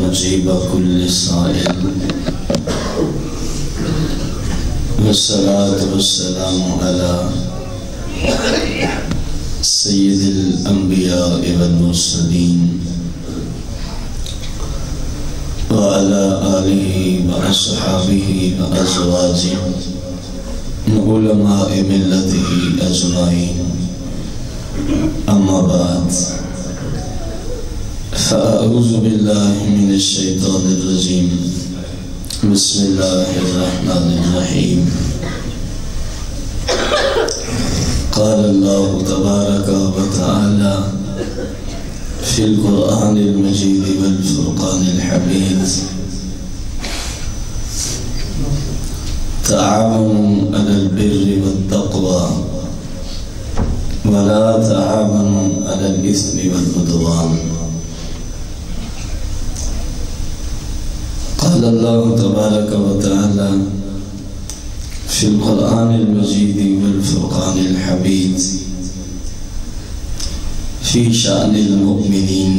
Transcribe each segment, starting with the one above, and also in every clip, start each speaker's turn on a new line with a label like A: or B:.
A: مجيب كل سائل والصلاة والسلام على سيد الأنبياء والمرسلين وعلى آله وأصحابه وأزواجه علماء ملته أجمعين. أما بعد، فأعوذ بالله من الشيطان الرجيم. بسم الله الرحمن الرحيم. قال الله تبارك وتعالى في القرآن المجيد والفرقان الحميد: تعاونوا على البر والتقوى ولا تعاونوا على الإثم والعدوان. قال الله تبارك وتعالى في القرآن المجيد والفرقان الحميد في شأن المؤمنين: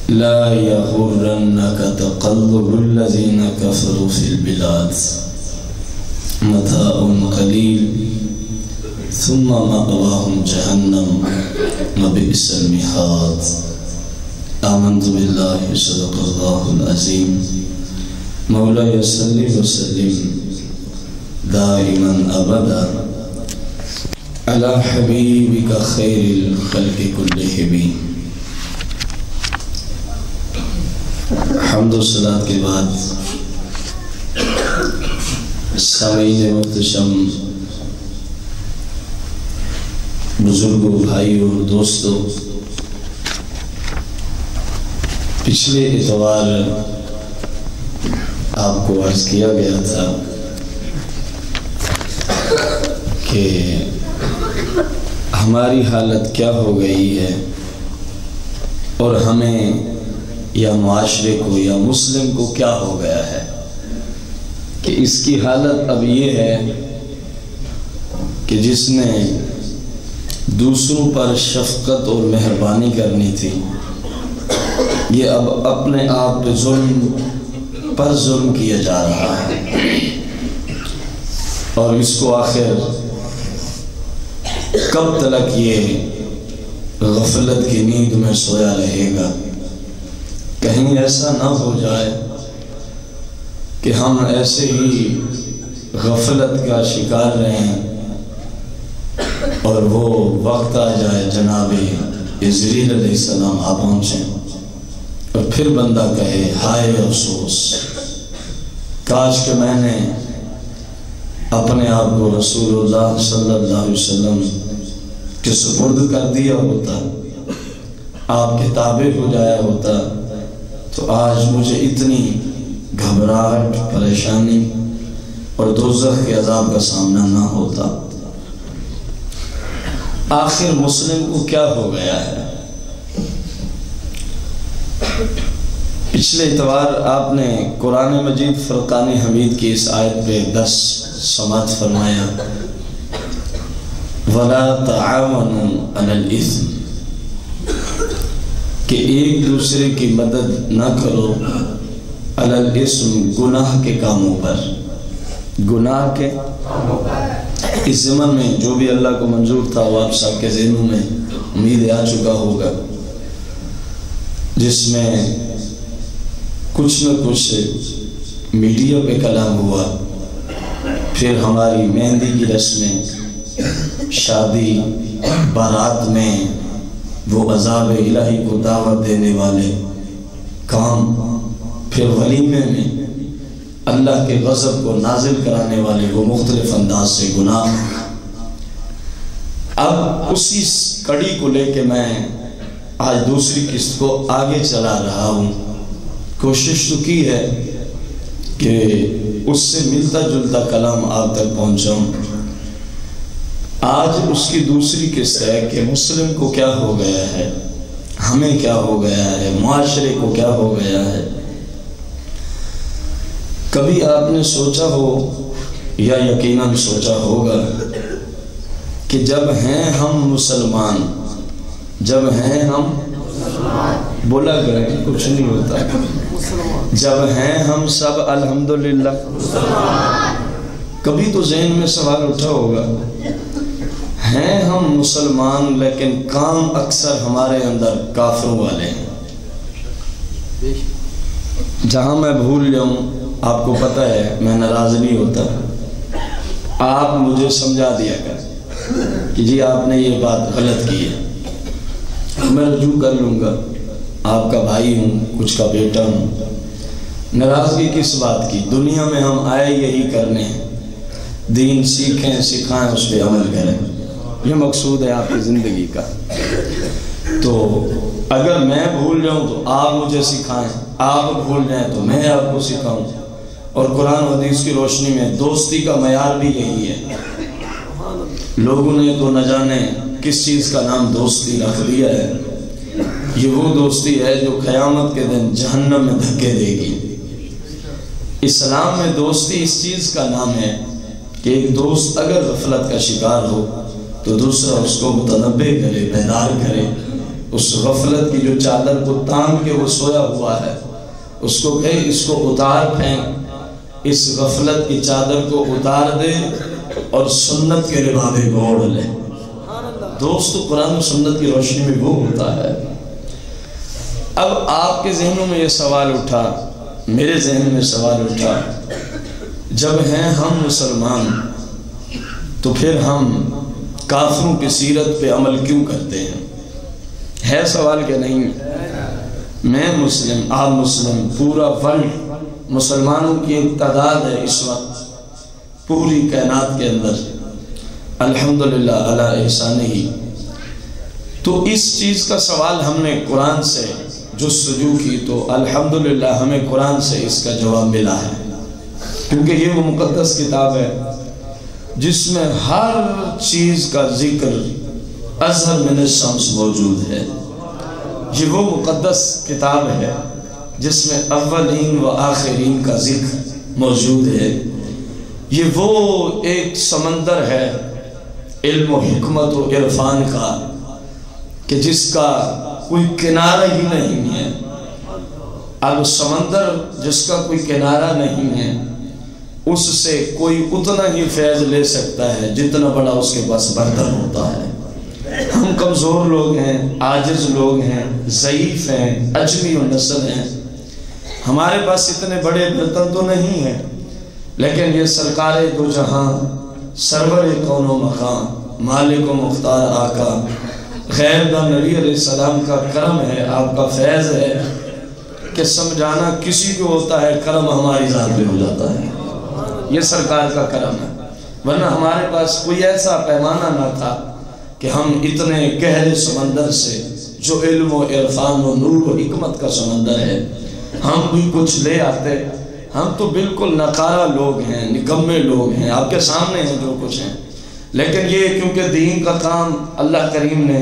A: لا يغرنك تقلب الذين كفروا في البلاد متاع قليل ثم مأواهم جهنم وبئس المهاد. آمنت بالله صدق الله العظيم. مولاي صل وسلم دائما أبدا على حبيبك خير الخلق كلهم. حمد و صلاة کے بعد سامعین محتشم، بزرگوں، بھائیوں اور دوستوں، پچھلے اتوار آپ کو عرض کیا گیا تھا کہ ہماری حالت کیا ہو گئی ہے اور ہمیں یا معاشرے کو یا مسلم کو کیا ہو گیا ہے کہ اس کی حالت اب یہ ہے کہ جس نے دوسروں پر شفقت اور مہربانی کرنی تھی، یہ اب اپنے آپ پہ ظلم پر ظلم کیا جا رہا ہے، اور اس کو آخر کب تک یہ غفلت کی نیند میں سویا رہے گا؟ کہیں ایسا نہ ہو جائے کہ ہم ایسے ہی غفلت کا شکار رہیں اور وہ وقت آ جائے جناب عزریل علیہ السلام آ پہنچیں اور پھر بندہ کہے ہائے افسوس، کاش کہ میں نے اپنے آپ کو رسول اللہ صلی اللہ علیہ وسلم کے سپرد کر دیا ہوتا، آپ کے تابع ہو جایا ہوتا، تو آج مجھے اتنی گھبراہٹ، پریشانی اور دوزخ کے عذاب کا سامنا نہ ہوتا۔ آخر مسلم کو کیا ہو گیا ہے؟ پچھلے اتوار آپ نے قرآن مجید فرقان حمید کی اس آیت پہ 10 سماعت فرمایا: وَلَا تَعَاوَنُوا عَلَى الْإِثْمِ، کہ ایک دوسرے کی مدد نہ کرو علی الاسم، گناہ کے کاموں پر، گناہ کے اس زمن میں جو بھی اللہ کو منظور تھا وہ آپ سب کے ذہنوں میں امید آ چکا ہوگا، جس میں کچھ نہ کچھ میڈیا پہ کلام ہوا، پھر ہماری مہندی کی رسمیں، شادی، بارات میں وہ عذاب الہی کو دعوت دینے والے کام، پھر ولیمے میں اللہ کے غضب کو نازل کرانے والے وہ مختلف انداز سے گناہ۔ اب اسی کڑی کو لے کے میں آج دوسری قسط کو آگے چلا رہا ہوں۔ کوشش تو کی ہے کہ اس سے ملتا جلتا کلام آپ تک پہنچاؤں۔ آج اس کی دوسری قسط ہے کہ مسلم کو کیا ہو گیا ہے، ہمیں کیا ہو گیا ہے، معاشرے کو کیا ہو گیا ہے۔ کبھی آپ نے سوچا ہو یا یقیناً سوچا ہوگا کہ جب ہیں ہم مسلمان، جب ہیں ہم بولا کریں کچھ نہیں ہوتا. جب ہیں ہم سب الحمدللہ. کبھی تو ذہن میں سوال اٹھا ہوگا ہیں ہم مسلمان لیکن کام اکثر ہمارے اندر کافروں والے ہیں. جہاں میں بھول جاؤں آپ کو پتہ ہے میں ناراض نہیں ہوتا. آپ مجھے سمجھا دیا کر کہ جی آپ نے یہ بات غلط کی ہے. میں رجوع کر لوں گا. آپ کا بھائی ہوں, کچھ کا بیٹا ہوں. ناراضگی کس بات کی؟ دنیا میں ہم آئے یہی کرنے ہیں. دین سیکھیں, سکھائیں, اس پہ عمل کریں. یہ مقصود ہے آپ کی زندگی کا. تو اگر میں بھول جاؤں تو آپ مجھے سکھائیں, آپ بھول جائیں تو میں آپ کو سکھاؤں. اور قرآن و حدیث کی روشنی میں دوستی کا معیار بھی یہی ہے. لوگوں نے تو نہ جانے کس چیز کا نام دوستی رکھ دیا ہے. یہ وہ دوستی ہے جو قیامت کے دن جہنم میں دھکے دے گی. اسلام میں دوستی اس چیز کا نام ہے کہ ایک دوست اگر غفلت کا شکار ہو تو دوسرا اس کو متنبہ کرے, بیدار کرے. اس غفلت کی جو چادر کو تان کے وہ سویا ہوا ہے اس کو کہے اس کو اتار پھینک, اس غفلت کی چادر کو اتار دے اور سنت کے لبابے کو اوڑھ لے. دوست قرآن و سنت کی روشنی میں وہ ہوتا ہے. اب آپ کے ذہنوں میں یہ سوال اٹھا, میرے ذہن میں سوال اٹھا, جب ہیں ہم مسلمان تو پھر ہم کافروں کی سیرت پہ عمل کیوں کرتے ہیں؟ ہے سوال کہ نہیں؟ میں مسلم, آپ مسلم, پورا ورلڈ مسلمانوں کی ایک تعداد ہے اس وقت پوری کائنات کے اندر, الحمدللہ علی احسانہ. تو اس چیز کا سوال ہم نے قرآن سے جستجو کی تو الحمدللہ ہمیں قرآن سے اس کا جواب ملا ہے. کیونکہ یہ وہ مقدس کتاب ہے جس میں ہر چیز کا ذکر ازہر من الشمس موجود ہے. یہ وہ مقدس کتاب ہے جس میں اولین و آخرین کا ذکر موجود ہے. یہ وہ ایک سمندر ہے علم و حکمت و عرفان کا کہ جس کا کوئی کنارہ ہی نہیں ہے. اب سمندر جس کا کوئی کنارہ نہیں ہے اس سے کوئی اتنا ہی فیض لے سکتا ہے جتنا بڑا اس کے پاس برتن ہوتا ہے. ہم کمزور لوگ ہیں, عاجز لوگ ہیں, ضعیف ہیں, عجمی و نسل ہیں. ہمارے پاس اتنے بڑے برتن تو نہیں ہیں, لیکن یہ سرکار دو جہاں, سرور کون و مقام, مالک و مختار آقا, غیر دا نبی علیہ السلام کا کرم ہے, آپ کا فیض ہے کہ سمجھانا کسی کو ہوتا ہے, کرم ہماری ذات پہ ہو جاتا ہے. یہ سرکار کا کرم ہے, ورنہ ہمارے پاس کوئی ایسا پیمانہ نہ تھا کہ ہم اتنے گہرے سمندر سے جو علم و عرفان و نور و حکمت کا سمندر ہے ہم بھی کچھ لے آتے. ہم تو بالکل نقارہ لوگ ہیں, نکمے لوگ ہیں, آپ کے سامنے ہیں جو کچھ ہیں. لیکن یہ کیونکہ دین کا کام اللہ کریم نے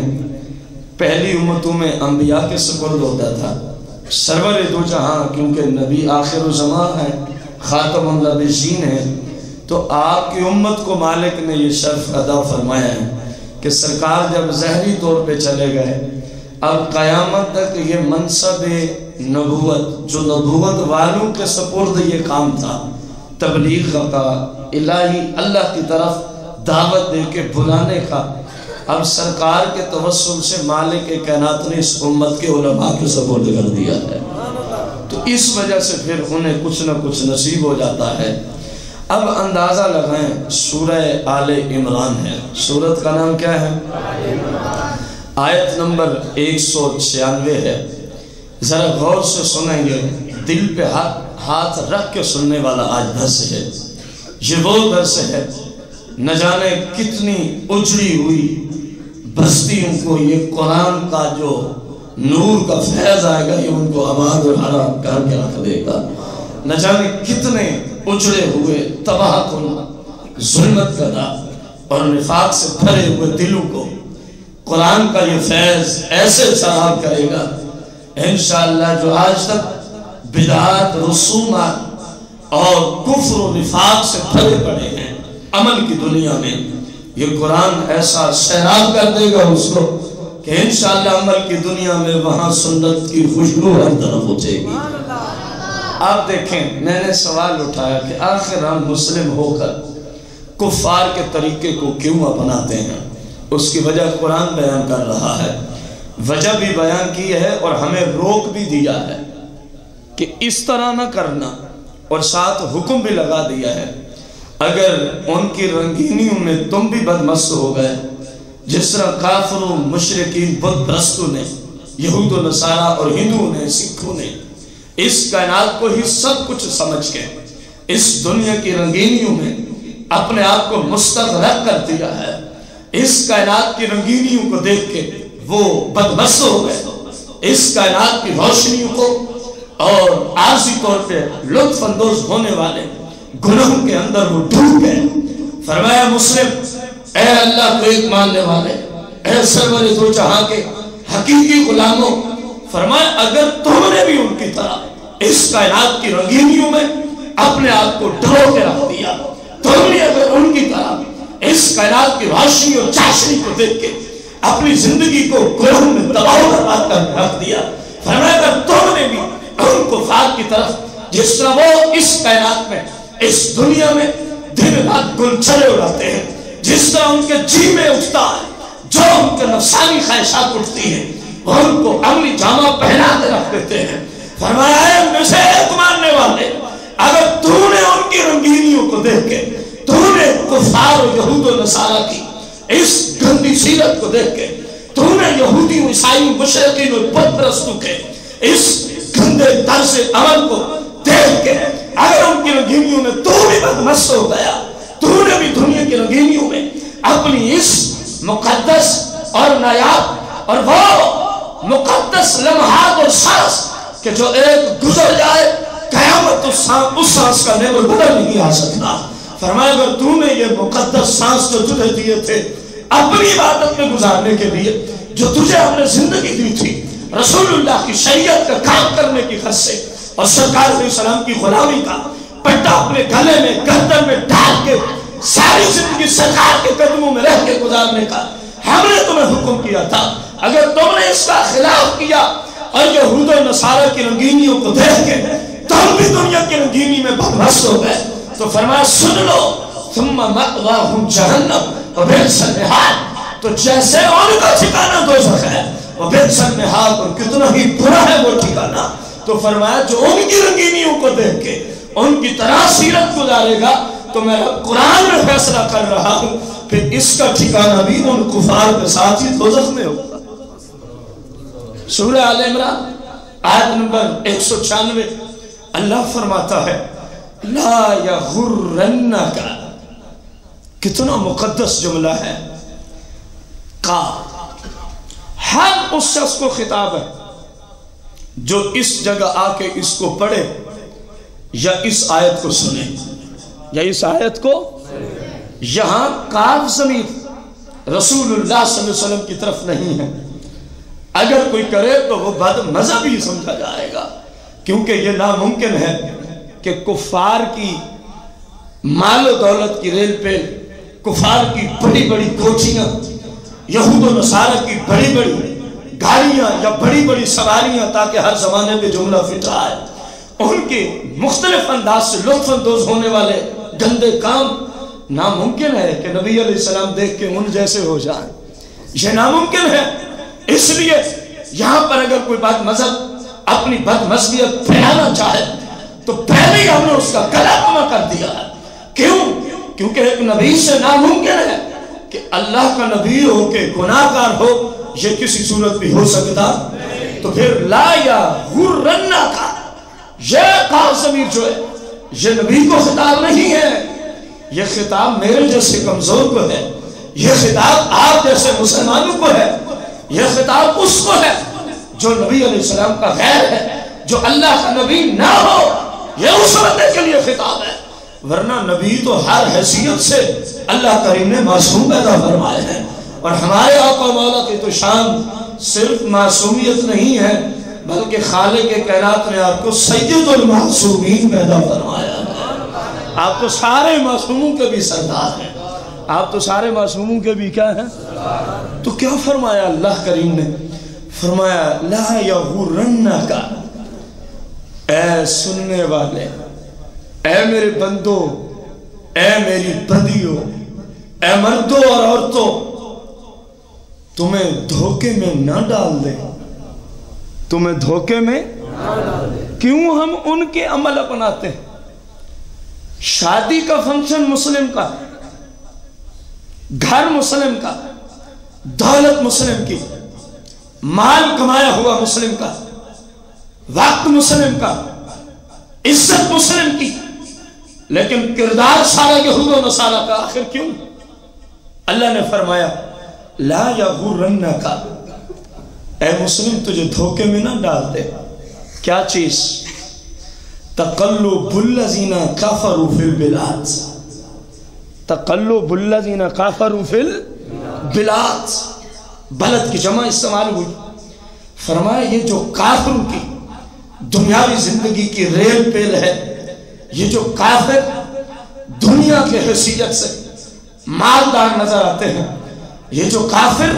A: پہلی امتوں میں انبیاء کے سپرد ہوتا تھا, سرور دو جہاں کیونکہ نبی آخر الزمان ہے, خاتم النبیین ہے, تو آپ کی امت کو مالک نے یہ شرف عطا فرمایا ہے کہ سرکار جب ظاہری طور پہ چلے گئے, اب قیامت تک یہ منصب نبوت جو نبوت والوں کے سپرد یہ کام تھا, تبلیغ کا, الہی اللہ کی طرف دعوت دے کے بلانے کا, اب سرکار کے توسل سے مالک کائنات نے اس امت کے علماء کے سپرد کر دیا ہے. تو اس وجہ سے پھر انہیں کچھ نہ کچھ نصیب ہو جاتا ہے. اب اندازہ لگائیں, سورہ آل عمران ہے, سورت کا نام کیا ہے؟ آیت نمبر 196 ہے. ذرا غور سے سنیں گے, دل پہ ہاتھ رکھ کے سننے والا آج درس ہے. یہ وہ درس ہے نہ جانے کتنی اجڑی ہوئی بستیوں کو یہ قرآن کا جو نور کا فیض آئے گا یہ ان کو آباد اور ہرا کر کے رکھ دے گا. نہ جانے کتنے اجڑے ہوئے تباہ کن ظلمت کردہ اور نفاق سے بھرے ہوئے دلوں کو قرآن کا یہ فیض ایسے سراب کرے گا انشاءاللہ. جو آج تک بدعات, رسومات اور کفر و نفاق سے بھرے پڑے ہیں عمل کی دنیا میں, یہ قرآن ایسا سیراب کر دے گا اس کو کہ انشاءاللہ عمل کی دنیا میں وہاں سنت کی خوشبو ہر طرف اٹھے گی۔ آپ دیکھیں، میں نے سوال اٹھایا کہ آخر ہم مسلم ہو کر کفار کے طریقے کو کیوں اپناتے ہیں؟ اس کی وجہ قرآن بیان کر رہا ہے، وجہ بھی بیان کی ہے اور ہمیں روک بھی دیا ہے کہ اس طرح نہ کرنا، اور ساتھ حکم بھی لگا دیا ہے اگر ان کی رنگینیوں میں تم بھی بدمست ہو گئے، جس طرح کافروں، مشرکین، بت پرستوں نے، یہود و نصارہ اور ہندوؤں نے، سکھوں نے اس کائنات کو ہی سب کچھ سمجھ کے اس دنیا کی رنگینیوں میں اپنے آپ کو مستغرق کر دیا ہے، اس کائنات کی رنگینیوں کو دیکھ کے وہ بدمست ہو گئے، اس کائنات کی روشنیوں کو اور عارضی طور پہ لطف اندوز ہونے والے گناہوں کے اندر وہ ڈوب گئے۔ فرمایا مسلم، اے اللہ کو ایک ماننے والے، اے سرور دو جہاں کے حقیقی غلاموں، فرمایا اگر تم نے بھی ان کی طرح اس کائنات کی رنگینیوں میں اپنے آپ کو ڈرو کے رکھ دیا، تم نے اگر ان کی طرح اس کائنات کی روشنی اور چاشنی کو دیکھ کے اپنی زندگی کو گناہوں میں تباہ برباد کر رکھ دیا، فرمایا اگر تم نے بھی ان کفار کی طرف جس طرح وہ اس کائنات میں، اس دنیا میں دن رات گلچھرے اڑاتے ہیں، جس طرح ان کے جی میں اٹھتا ہے جو ان کے نفسانی خواہشات اٹھتی ہیں، وہ ان کو عملی جامہ پہنا کے رکھ دیتے ہیں۔ فرمایا ہے مجھے ایک ماننے والے، اگر تو نے ان کی رنگینیوں کو دیکھ کے، تو نے کفار و یہود و نصارہ کی اس گندی سیرت کو دیکھ کے، تو نے یہودیوں، عیسائیوں، مشرکین اور بت پرستوں کے اس گندے طرز عمل کو دیکھ کے اگر ان کی رنگینیوں میں تو بھی بدمست ہو گیا، تو نے بھی دنیا کی رنگینیوں میں اپنی اس مقدس اور نایاب اور وہ مقدس لمحات اور سانس کہ جو ایک گزر جائے قیامت اس سانس کا نیول بدل نہیں آ سکتا، فرمایا اگر تو نے یہ مقدس سانس جو تجھے دیے تھے اپنی عبادت میں گزارنے کے لیے، جو تجھے ہم نے زندگی دی تھی رسول اللہ کی شریعت کا کام کرنے کی غرض سے اور سرکار علیہ السلام کی غلامی کا پٹا اپنے گلے میں گردن میں ڈال کے ساری زندگی سرکار کے قدموں میں رہ کے گزارنے کا ہم نے تمہیں حکم کیا تھا، اگر تم نے اس کا خلاف کیا اور یہود و نصارہ کی رنگینیوں کو دیکھ کے تم بھی دنیا کی رنگینی میں بدمست ہو گئے، تو فرمایا سن لو ثم مأواہم جہنم وبئس المہاد، تو جیسے ان کا ٹھکانہ دوزخ ہے وبئس المہاد، اور کتنا ہی برا ہے وہ ٹھکانہ، تو فرمایا جو ان کی رنگینیوں کو دیکھ کے ان کی طرح سیرت گزارے گا تو میں قرآن میں فیصلہ کر رہا ہوں پھر اس کا ٹھکانہ بھی ان کفار کے ساتھ ہی دوزخ میں ہوگا۔ سورہ آل عمران آیت نمبر 196 اللہ فرماتا ہے لا یغرنک، کتنا مقدس جملہ ہے، کا ہر اس شخص کو خطاب ہے جو اس جگہ آ کے اس کو پڑھے یا اس آیت کو سنے یا اس آیت کو، یہاں کاف ضمیر رسول اللہ صلی اللہ علیہ وسلم کی طرف نہیں ہے، اگر کوئی کرے تو وہ بد مذہبی سمجھا جائے گا، کیونکہ یہ ناممکن ہے کہ کفار کی مال و دولت کی ریل پہ، کفار کی بڑی بڑی کوٹھیاں، یہود و نصارہ کی بڑی بڑی گاڑیاں یا بڑی بڑی سواریاں، تاکہ ہر زمانے میں جملہ فٹ رہا ہے، ان کے مختلف انداز سے لطف اندوز ہونے والے گندے کام، ناممکن ہے کہ نبی علیہ السلام دیکھ کے ان جیسے ہو جائیں، یہ ناممکن ہے۔ اس لیے یہاں پر اگر کوئی بات مذہب اپنی بد مذہبیت پھیلانا چاہے تو پہلے ہی ہم نے اس کا گلا کما کر دیا ہے، کیوں؟ کیونکہ ایک نبی سے ناممکن ہے کہ اللہ کا نبی ہو کہ گناہ گار ہو، یہ کسی صورت بھی ہو سکتا، تو پھر لا یغرنک کا یہ کاف ضمیر جو ہے یہ نبی کو خطاب نہیں ہے، یہ خطاب میرے جیسے کمزور کو ہے، یہ خطاب آپ جیسے مسلمانوں کو ہے، یہ خطاب اس کو ہے جو نبی علیہ السلام کا غیر ہے، جو اللہ کا نبی نہ ہو، یہ اس بندے کے لیے خطاب ہے، ورنہ نبی تو ہر حیثیت سے اللہ کریم نے معصوم پیدا فرمائے ہیں، اور ہمارے آقا مولا کی تو شان صرف معصومیت نہیں ہے بلکہ خالق کائنات نے آپ کو سید المعصومین پیدا فرمایا ہے، آپ تو سارے معصوموں کے بھی سردار ہیں، آپ تو سارے معصوموں کے بھی کیا ہیں؟ تو کیا فرمایا اللہ کریم نے؟ فرمایا لا یغرنک، اے سننے والے، اے میرے بندوں، اے میری بدیوں، اے مردوں اور عورتوں، تمہیں دھوکے میں نہ ڈال دے، تمہیں دھوکے میں نہ ڈال دے۔ کیوں ہم ان کے عمل اپناتے ہیں؟ شادی کا فنکشن مسلم کا، گھر مسلم کا، دولت مسلم کی، مال کمایا ہوا مسلم کا، وقت مسلم کا، عزت مسلم کی، لیکن کردار سارا یہود و نصارہ کا۔ آخر کیوں؟ اللہ نے فرمایا لا یغرنک، اے مسلم تجھے دھوکے میں نہ ڈال دے۔ کیا چیز؟ تقلب الذین کفروا فی البلاد، تقلب الذین کفروا فی البلاد، بلد کی جمع استعمال ہوئی۔ فرمایا یہ جو کافروں کی دنیاوی زندگی کی ریل پیل ہے، یہ جو کافر دنیا کے حیثیت سے مالدار نظر آتے ہیں، یہ جو کافر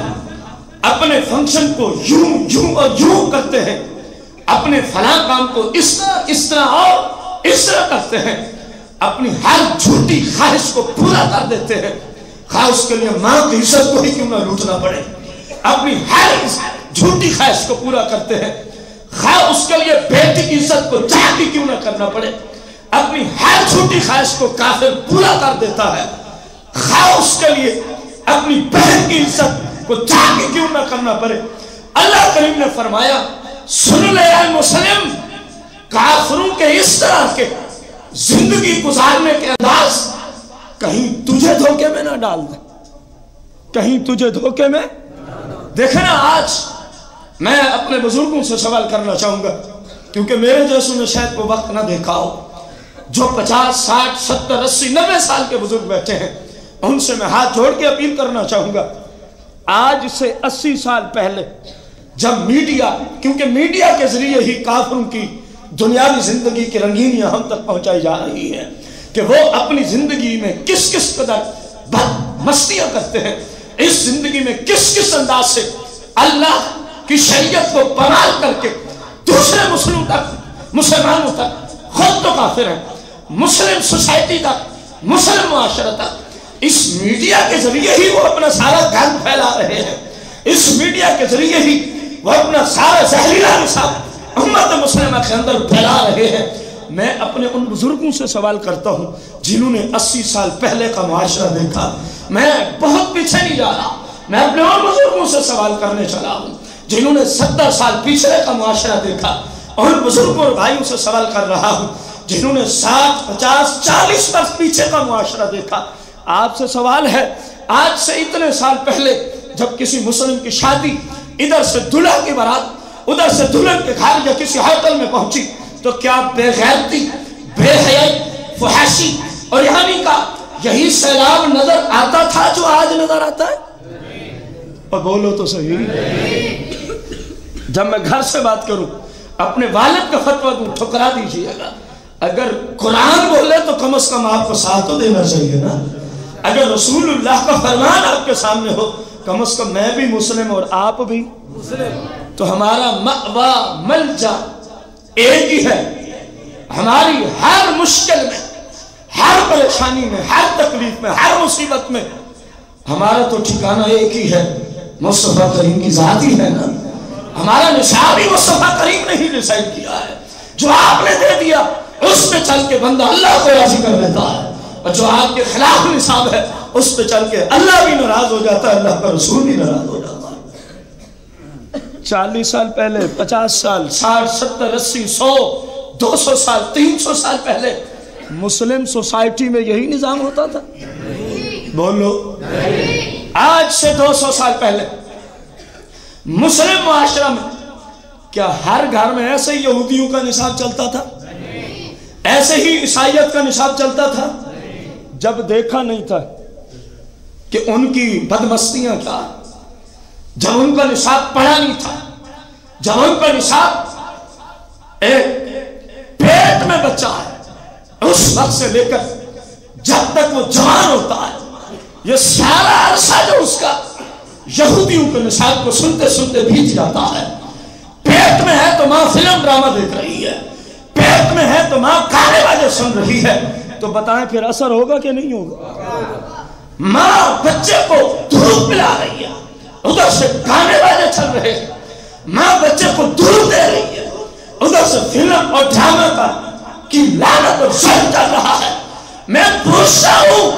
A: اپنے فنکشن کو یوں اور یوں کرتے ہیں، اپنے فلاں کام کو اس طرح اور اس طرح کرتے ہیں، اپنی ہر جھوٹی خواہش کو پورا کر دیتے ہیں، خواہ اس کے لیے ماں کی عزت کو ہی کیوں نہ لوٹنا پڑے، اپنی ہر جھوٹی خواہش کو پورا کرتے ہیں، خواہ اس کے لیے بیٹی کی عزت کو چاہ بھی کیوں نہ کرنا پڑے، اپنی ہر جھوٹی خواہش کو کافر پورا کر دیتا ہے، خواہ اس کے لیے اپنی بہن کی عزت کو چاہ بھی کیوں نہ کرنا پڑے۔ اللہ کریم نے فرمایا سن لے اے مسلم، کافروں کے اس طرح کے زندگی گزارنے کے انداز کہیں تجھے دھوکے میں نہ ڈال دے، کہیں تجھے دھوکے میں۔ دیکھیں نا، آج میں اپنے بزرگوں سے سوال کرنا چاہوں گا، کیونکہ میرے جیسوں نے شاید وہ وقت نہ دیکھا ہو، جو 50 60 70 80 90 سال کے بزرگ بیٹھے ہیں، ان سے میں ہاتھ جوڑ کے اپیل کرنا چاہوں گا، آج سے 80 سال پہلے جب میڈیا، کیونکہ میڈیا کے ذریعے ہی کافروں کی دنیاوی زندگی کی رنگینیاں ہم تک پہنچائی جا رہی ہیں کہ وہ اپنی زندگی میں کس کس قدر بد مستیاں کرتے ہیں، اس زندگی میں کس کس انداز سے اللہ کی شریعت کو پامال کر کے دوسرے مسلمانوں تک، خود تو کافر ہیں، مسلم سوسائٹی تک، مسلم معاشرہ تک، اس میڈیا کے ذریعے ہی وہ اپنا سارا گند پھیلا رہے ہیں، اس میڈیا کے ذریعے ہی وہ اپنا سارا زہریلا نصاب امت مسلمہ کے اندر پھیلا رہے ہیں۔ میں اپنے ان بزرگوں سے سوال کرتا ہوں جنہوں نے 80 سال پہلے کا معاشرہ دیکھا، میں بہت پیچھے نہیں جا رہا، میں اپنے ان بزرگوں سے سوال کرنے چلا ہوں جنہوں نے 70 سال پچھلے کا معاشرہ دیکھا، اور بزرگوں اور بھائیوں سے سوال کر رہا ہوں جنہوں نے 60 50 40 برس پیچھے کا معاشرہ دیکھا۔ آپ سے سوال ہے، آج سے اتنے سال پہلے جب کسی مسلم کی شادی، ادھر سے دلہا کی بارات ادھر سے دلہن کے گھر یا کسی ہوٹل میں پہنچی، تو کیا بے غیرتی، بے حیائی، فحاشی اور یہاں کا یہی سیلاب نظر آتا تھا جو آج نظر آتا ہے؟ اور بولو تو صحیح۔ جب میں گھر سے بات کروں، اپنے والد کا فتویٰ دوں، ٹھکرا دیجئے گا۔ اگر قرآن بولے تو کم از کم آپ کو ساتھ تو دینا چاہیے نا، اگر رسول اللہ کا فرمان آپ کے سامنے ہو، کم از کم میں بھی مسلم اور آپ بھی مسلم، تو ہمارا مأویٰ ملجا ایک ہی ہے۔ ہماری ہر مشکل میں، ہر پریشانی میں، ہر تکلیف میں، ہر مصیبت میں ہمارا تو ٹھکانہ ایک ہی ہے، مصطفیٰ کریم کی ذات ہی ہے نا۔ ہمارا نصاب ہی مصطفیٰ کریم نے ہی ڈیسائیڈ کیا ہے، جو آپ نے دے دیا اس پہ چل کے بندہ اللہ کو راضی کر لیتا ہے، اور جو آپ کے خلاف نصاب ہے اس پہ چل کے اللہ بھی ناراض ہو جاتا ہے، اللہ کا رسول بھی ناراض ہو جاتا ہے۔ 40 سال پہلے، 50 سال، 60 70 80 100 200 سال، 300 سال پہلے مسلم سوسائٹی میں یہی نظام ہوتا تھا؟ بولو۔ آج سے 200 سال پہلے مسلم معاشرہ میں کیا ہر گھر میں ایسے ہی یہودیوں کا نصاب چلتا تھا؟ ایسے ہی عیسائیت کا نصاب چلتا تھا؟ جب دیکھا نہیں تھا کہ ان کی بدمستیاں کیا، جب ان کا نصاب پڑھا نہیں تھا، جب ان کا نصاب ایک پیٹ میں بچہ ہے، اس وقت سے لے کر جب تک وہ جوان ہوتا ہے، یہ سارا عرصہ جو اس کا یہودیوں کے نصاب کو سنتے سنتے بیت جاتا ہے. پیٹ میں ہے تو ماں فلم ڈرامہ دیکھ رہی ہے، پیٹ میں ہے تو ماں گانے باجے سن رہی ہے، تو بتائیں پھر اثر ہوگا کہ نہیں ہوگا؟ ماں بچے کو دودھ پلا رہی ہے، ادھر سے گانے باجے چل رہے ہیں، ماں بچے کو دودھ دے رہی ہے، ادھر سے فلم اور ڈرامہ کا کی لعنت اور ظلم چل رہا ہے. میں پوچھتا ہوں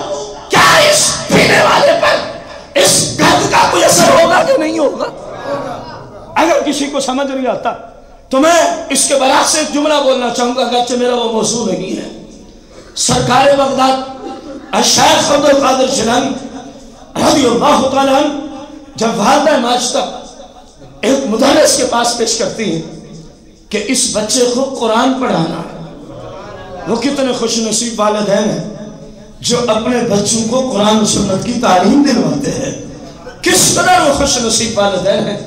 A: کیا اس پینے والے پر اس گند کا کوئی اثر ہوگا کہ نہیں ہوگا؟ اگر کسی کو سمجھ نہیں آتا تو میں اس کے برعکس ایک جملہ بولنا چاہوں گا، اگرچہ میرا وہ موضوع نہیں ہے. سرکار بغداد الشیخ عبد القادر جیلانی رضی اللہ تعالیٰ عنہ جب والدہ ماجدہ ایک مدرس کے پاس پیش کرتی ہیں کہ اس بچے کو قرآن پڑھانا، وہ کتنے خوش نصیب والدین ہیں جو اپنے بچوں کو قرآن و سنت کی تعلیم دلواتے ہیں. کس قدر وہ خوش نصیب والدین ہیں.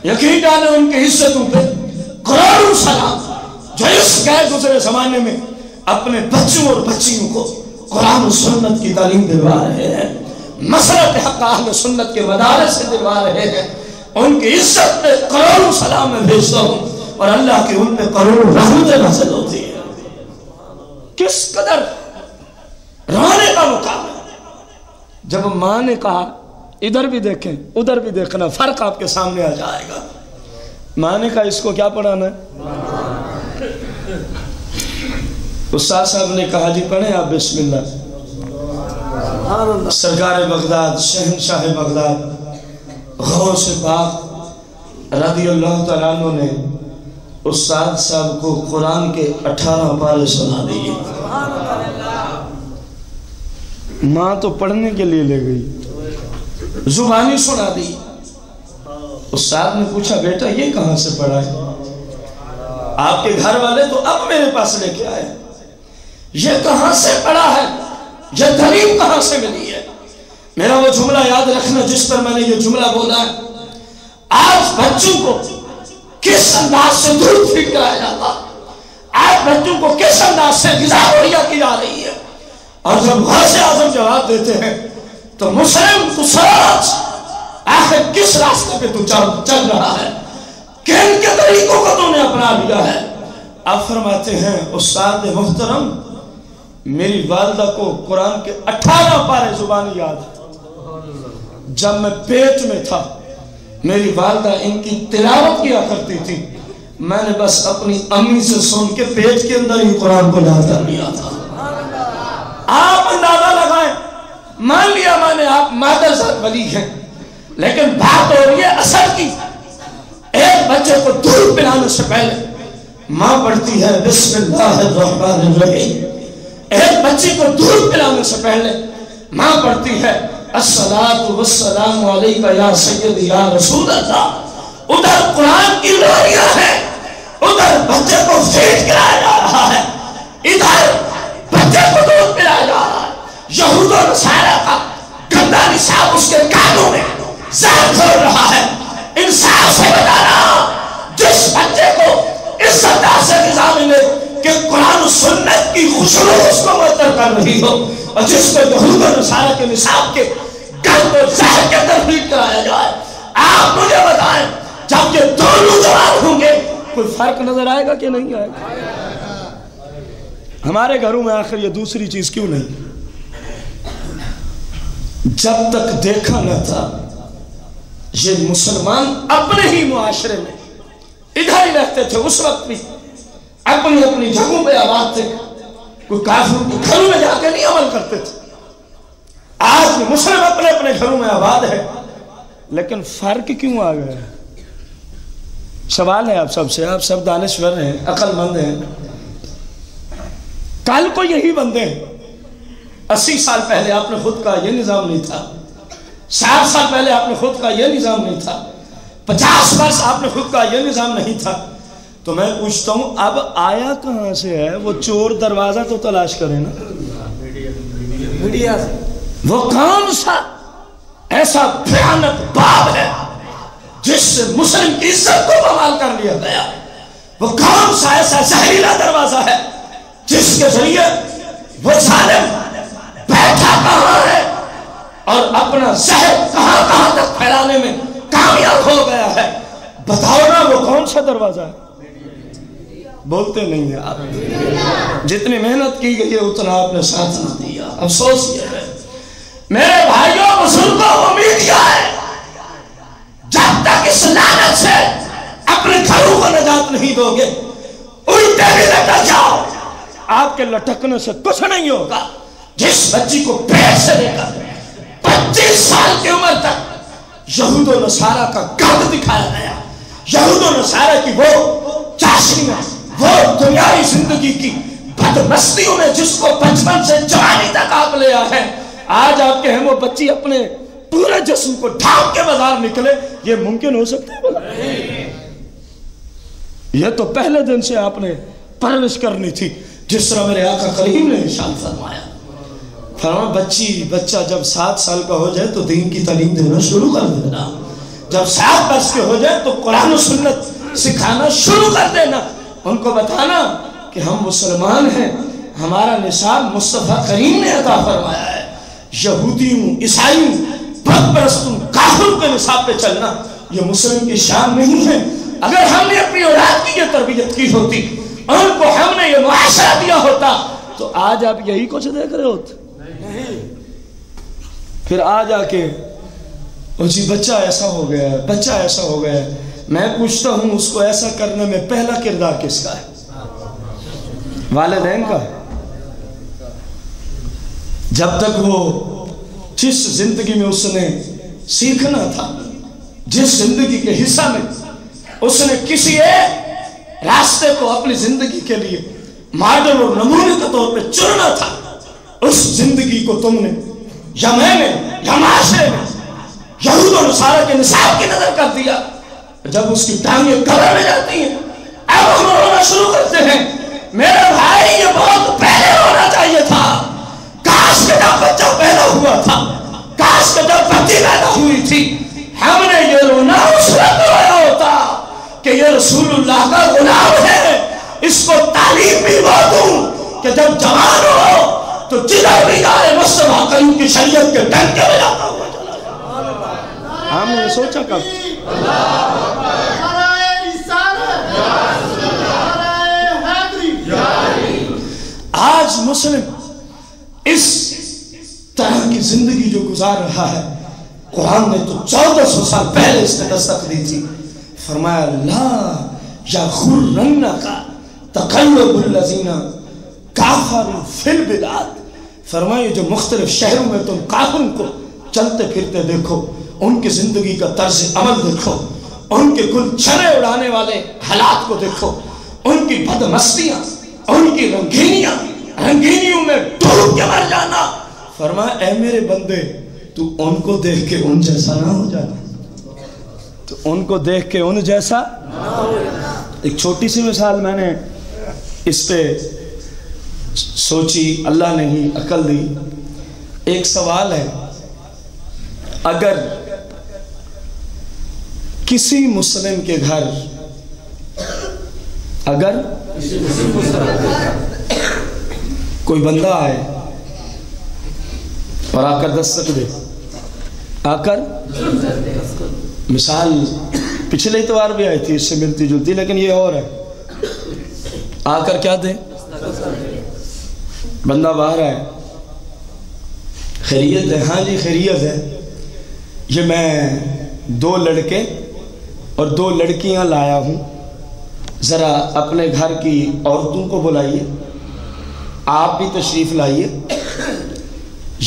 A: یقین ڈالیں ان کی عزتوں پہ کروڑوں سلام جو اس غیر گزرے زمانے میں اپنے بچوں اور بچیوں کو قرآن و سنت کی تعلیم دلوا رہے ہیں، مسلک حق اہل سنت کے مدارس سے دلوا رہے ہیں. ان کی عزت پہ کروڑوں سلام میں بھیجتا ہوں اور اللہ کی ان پہ کروڑوں رحمتیں نازل ہوتی ہیں. کس قدر رونے کا مقام ہے. جب ماں نے کہا ادھر بھی دیکھیں ادھر بھی دیکھنا، فرق آپ کے سامنے آ جائے گا. ماں نے کہا اس کو کیا پڑھانا ہے؟ استاد صاحب نے کہا جی پڑھیں آپ بسم اللہ. سرکار بغداد شہنشاہ بغداد غوث پاک رضی اللہ تعالیٰ عنہ نے استاد صاحب کو قرآن کے 18 پارے سنا دیے. ماں تو پڑھنے کے لیے لے گئی، زبانی سنا دی. استاد نے پوچھا بیٹا یہ کہاں سے پڑھا ہے؟ آپ کے گھر والے تو اب میرے پاس لے کے آئے، یہ کہاں سے پڑھا ہے، یہ تعلیم کہاں سے ملی ہے؟ میرا وہ جملہ یاد رکھنا جس پر میں نے یہ جملہ بولا ہے. آج بچوں کو کس انداز سے دودھ پھینک کرایا جاتا، آج بچوں کو کس انداز سے غذا مہیا کی جا رہی ہے، اور جب غوث اعظم جواب دیتے ہیں تو مسلم تو سوچ آخر کس راستے پہ تو چل رہا ہے، کن کے طریقوں کو تو نے اپنا لیا ہے. آپ فرماتے ہیں استاد محترم میری والدہ کو قرآن کے 18 پارے زبانی یاد. جب میں پیٹ میں تھا میری والدہ ان کی تلاوت کیا کرتی تھی، میں نے بس اپنی امی سے سن کے پیٹ کے اندر ہی قرآن کو یاد کر لیا تھا. آپ اندازہ لگائیں، مان لیا میں نے آپ مادر ذات ولی ہیں، لیکن بات ہو رہی ہے اثر کی. ایک بچے کو دودھ پلانے سے پہلے ماں پڑھتی ہے بسم اللہ الرحمن الرحیم. ایک بچی کو دودھ پلانے سے پہلے ماں پڑھتی ہے الصلاۃ والسلام علیک یا سید یا رسول اللہ. ادھر قرآن کی لوریاں ہیں، ادھر بچے کو فیڈ کرایا جا رہا ہے، ادھر بچے کو دودھ پلایا جا رہا ہے. یہود و نصارہ کا گندا نصاب اس کے کانوں میں زہر گھول رہا ہے. انصاف سے بتانا جس بچے کو اس انداز سے غذا ملے کہ قرآن و سنت کی خوشبو اس کو معطر کر رہی ہو، اور جس کو یہود و نصارہ کے نصاب کے گند و زہر کے اندر فیڈ کرایا جائے. آپ مجھے بتائیں جب یہ دونوں جواب ہوں گے کوئی فرق نظر آئے گا کہ نہیں آئے گا؟ ہمارے گھروں میں آخر یہ دوسری چیز کیوں نہیں؟ جب تک دیکھا نہ تھا یہ مسلمان اپنے ہی معاشرے میں ادھر ہی رہتے تھے، اس وقت بھی اپنی اپنی جگہوں پہ آباد تھے، کوئی کافروں کے گھروں میں جا کے نہیں عمل کرتے تھے. آج بھی مسلم اپنے اپنے گھروں میں آباد ہے، لیکن فرق کیوں آ گیا ہے؟ سوال ہے آپ سب سے، آپ سب دانشور ہیں، عقل مند ہیں. کل کو یہی بندے ہیں. 80 سال پہلے آپ نے خود کا یہ نظام نہیں تھا، 60 سال پہلے آپ نے خود کا یہ نظام نہیں تھا، 50 برس آپ نے خود کا یہ نظام نہیں تھا. تو میں پوچھتا ہوں اب آیا کہاں سے ہے؟ وہ چور دروازہ تو تلاش کرے نا، میڈیا سے. وہ کون سا ایسا بھیانک باب ہے جس سے مسلم کی عزت کو بحال کر لیا گیا؟ وہ کون سا ایسا زہریلا دروازہ ہے جس کے ذریعے وہ ظالم بیٹھا کہاں ہے اور اپنا زہر کہاں کہاں تک پھیلانے میں کامیاب ہو گیا ہے. بتاؤ نا وہ کون سا دروازہ ہے؟ بولتے نہیں ہیں آپ. جتنی محنت کی گئی ہے اتنا آپ نے ساتھ نہ دیا. افسوس یہ ہے میرے بھائیوں بزرگوں امید یہ ہے جب تک اس لعنت سے اپنے گھروں کو نجات نہیں دو گے الٹے بھی لٹک جاؤ. آپ کے لٹکنے سے کچھ نہیں ہوگا. جس بچی کو پیٹ سے لے کر 25 سال کی عمر تک یہود و نصارہ کا گرد دکھایا گیا, یہود و نصارہ کی وہ چاشنی میں, وہ دنیاوی زندگی کی بدمستیوں میں جس کو بچپن سے جوانی تک آپ لے آئے ہیں, آج آپ کے ہیں وہ بچی اپنے پورے جسم کو ڈھانپ کے بازار نکلے, یہ ممکن ہو سکتا ہے بھلا؟ یہ تو پہلے دن سے آپ نے پرورش کرنی تھی, جس طرح میرے آقا کریم نے ارشاد فرمایا. فرمایا بچہ جب 7 سال کا ہو جائے تو دین کی تعلیم دینا شروع کر دینا, جب 7 برس کے ہو جائے تو قرآن و سنت سکھانا شروع کر دینا, ان کو بتانا کہ ہم مسلمان ہیں, ہمارا نصاب مصطفیٰ کریم نے عطا فرمایا ہے. یہودیوں, عیسائیوں, بت پرستوں, کافروں کے نصاب پہ چلنا یہ مسلم کی شان نہیں ہے. اگر ہم نے اپنی اولاد کی یہ تربیت کی ہوتی, ان کو ہم نے یہ معاشرہ دیا ہوتا, تو آج آپ یہی کچھ دیکھ رہے ہوتے. پھر آ جا کے جی بچہ ایسا ہو گیا ہے, بچہ ایسا ہو گیا ہے. میں پوچھتا ہوں اس کو ایسا کرنے میں پہلا کردار کس کا ہے؟ والدین کا. جب تک وہ جس زندگی میں اس نے سیکھنا تھا, جس زندگی کے حصہ میں اس نے کسی ایک راستے کو اپنی زندگی کے لیے ماڈل اور نمونے کے طور پہ چننا تھا, اس زندگی کو تم نے یا میں نے یا معاشرے میں یہود و نصارہ کے نصاب کی نظر کر دیا. جب اس کی ٹانگیں قبر میں جاتی ہیں اب ہم رونا شروع کرتے ہیں. میرے بھائی یہ بہت پہلے ہونا چاہیے تھا. کاش کہ جب بچہ پیدا ہوا تھا, کاش کہ جب بچی پیدا ہوئی تھی ہم نے یہ رونا اس وقت رویا ہوتا کہ یہ رسول اللہ کا غلام ہے, اس کو تعلیم بھی وہ دوں کہ جب جوان ہو تو جدھر بھی جائے مصطفیٰ کریم کی شریعت کے ڈنکے میں جاتا ہوا چلا جائے. ہم نے سوچا کب آج مسلم اس طرح کی زندگی جو گزار رہا ہے, قرآن نے تو 1400 سال پہلے اس نے دستک دی تھی. فرمایا لا یغرنک تقلب الذین کافروا فی البلاد. فرمایا جو مختلف شہروں میں تم کافروں کو چلتے پھرتے دیکھو, ان کی زندگی کا طرز عمل دیکھو, ان کے کل چھرے اڑانے والے حالات کو دیکھو, ان کی بدمستیاں, ان کی رنگینیوں میں ڈوب کے مر جانا. فرمایا اے میرے بندے تو ان کو دیکھ کے ان جیسا نہ ہو جانا, تو ان کو دیکھ کے ان جیسا نہ ہو جانا. ایک چھوٹی سی مثال میں نے اس پہ سوچی, اللہ نے ہی عقل دی. ایک سوال ہے, اگر کسی مسلم کے گھر اگر کوئی بندہ آئے اور آ کر دستک دے, آ کر مثال پچھلے اتوار بھی آئی تھی اس سے ملتی جلتی, لیکن یہ اور ہے, آ کر کیا دے, بندہ باہر آئے, خیریت ہے, ہاں جی خیریت ہے, یہ میں 2 لڑکے اور 2 لڑکیاں لایا ہوں, ذرا اپنے گھر کی عورتوں کو بلائیے, آپ بھی تشریف لائیے,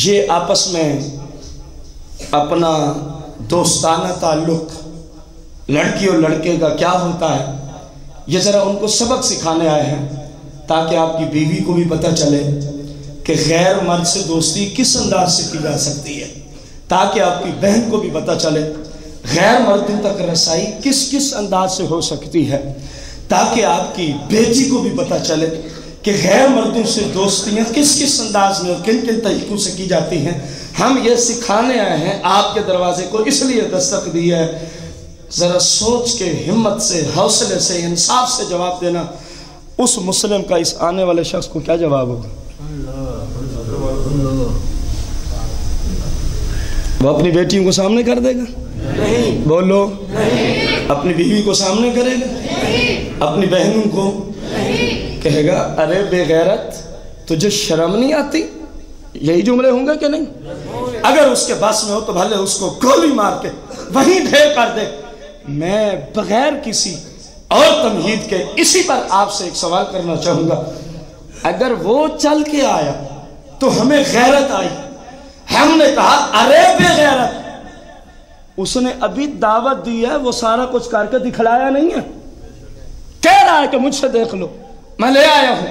A: یہ آپس میں اپنا دوستانہ تعلق لڑکی اور لڑکے کا کیا ہوتا ہے یہ ذرا ان کو سبق سکھانے آئے ہیں, تاکہ آپ کی بیوی کو بھی پتہ چلے کہ غیر مرد سے دوستی کس انداز سے کی جا سکتی ہے, تاکہ آپ کی بہن کو بھی پتہ چلے غیر مردوں تک رسائی کس کس انداز سے ہو سکتی ہے, تاکہ آپ کی بیٹی کو بھی پتہ چلے کہ غیر مردوں سے دوستیاں کس کس انداز میں اور کن کن طریقوں سے کی جاتی ہیں. ہم یہ سکھانے آئے ہیں, آپ کے دروازے کو اس لیے دستک دی ہے, ذرا سوچ کے ہمت سے, حوصلے سے, انصاف سے جواب دینا. اس مسلم کا اس آنے والے شخص کو کیا جواب ہوگا؟
B: وہ اپنی بیٹیوں کو سامنے کر دے گا؟ نہیں. بولو. نہیں. اپنی بیوی کو سامنے کرے گا؟ نہیں. اپنی بہنوں کو؟ نہیں. کہے گا ارے بے غیرت تجھے شرم نہیں آتی؟ یہی جملے ہوں گے کہ نہیں؟ اگر اس کے بس میں ہو تو بھلے اس کو گولی مار کے وہیں ڈھیر کر دے. میں بغیر کسی اور تمہید کے اسی پر آپ سے ایک سوال کرنا چاہوں گا. اگر وہ چل کے آیا تو ہمیں غیرت آئی, ہم نے کہا ارے بے غیرت, اس نے ابھی دعوت دی ہے, وہ سارا کچھ کر کے دکھلایا نہیں ہے, کہہ رہا ہے کہ مجھ سے دیکھ لو میں لے آیا ہوں.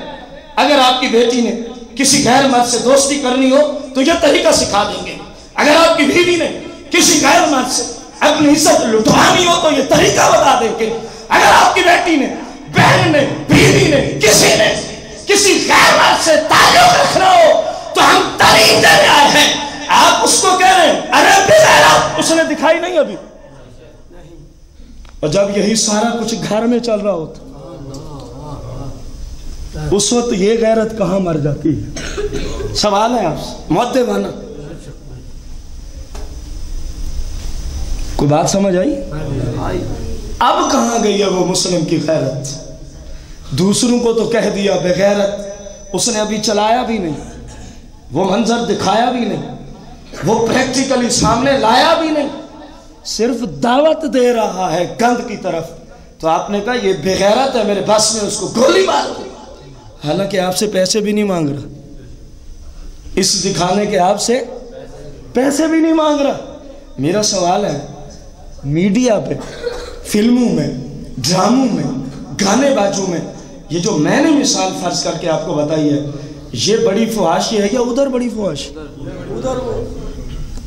B: اگر آپ کی بیٹی نے کسی غیر مرد سے دوستی کرنی ہو تو یہ طریقہ سکھا دیں گے. اگر آپ کی بیوی نے کسی غیر مرد سے اپنی عزت لٹوانی ہو تو یہ طریقہ بتا دیں گے. اگر آپ کی بیٹی نے, بہن نے, بیوی نے, کسی نے کسی غیر مرد سے تعلق رکھنا ہو تو ہم تعلیم دینے آئے ہیں. آپ اس کو کہہ رہے ہیں ارے بے غیرت, اس نے دکھائی نہیں ابھی. اور جب یہی سارا کچھ گھر میں چل رہا ہوتا اس وقت یہ غیرت کہاں مر جاتی ہے؟ سوال ہے آپ سے, مؤدب بنا. کوئی بات سمجھ آئی؟ اب کہاں گئی ہے وہ مسلم کی غیرت؟ دوسروں کو تو کہہ دیا بے غیرت, اس نے ابھی چلایا بھی نہیں, وہ منظر دکھایا بھی نہیں, وہ پریکٹیکلی سامنے لایا بھی نہیں, صرف دعوت دے رہا ہے گند کی طرف. تو آپ نے کہا یہ بے غیرت ہے, میرے بس میں اس کو گولی مار دو. حالانکہ آپ سے پیسے بھی نہیں مانگ رہا, اس دکھانے کے آپ سے پیسے بھی نہیں مانگ رہا. میرا سوال ہے, میڈیا پہ, فلموں میں, ڈراموں میں, گانے بازوں میں, یہ جو میں نے مثال فرض کر کے آپ کو بتائی ہے, یہ بڑی فحاشی ہے یا ادھر بڑی فحاشی؟ ادھر.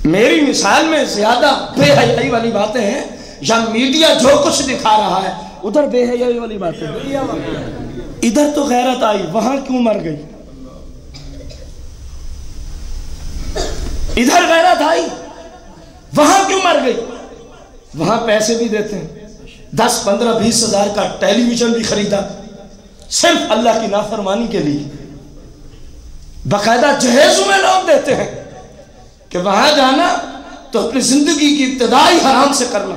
B: میری مثال میں زیادہ بے حیائی والی باتیں ہیں یا میڈیا جو کچھ دکھا رہا ہے ادھر بے حیائی والی باتیں ہیں؟ ادھر تو غیرت آئی, وہاں کیوں مر گئی؟ ادھر غیرت آئی, وہاں کیوں مر گئی؟ وہاں پیسے بھی دیتے ہیں, 10, 15, 20 ہزار کا ٹیلی ویژن بھی خریدا صرف اللہ کی نافرمانی کے لیے. باقاعدہ جہیزوں میں لوگ دیتے ہیں کہ وہاں جانا تو اپنی زندگی کی ابتدائی حرام سے کرنا.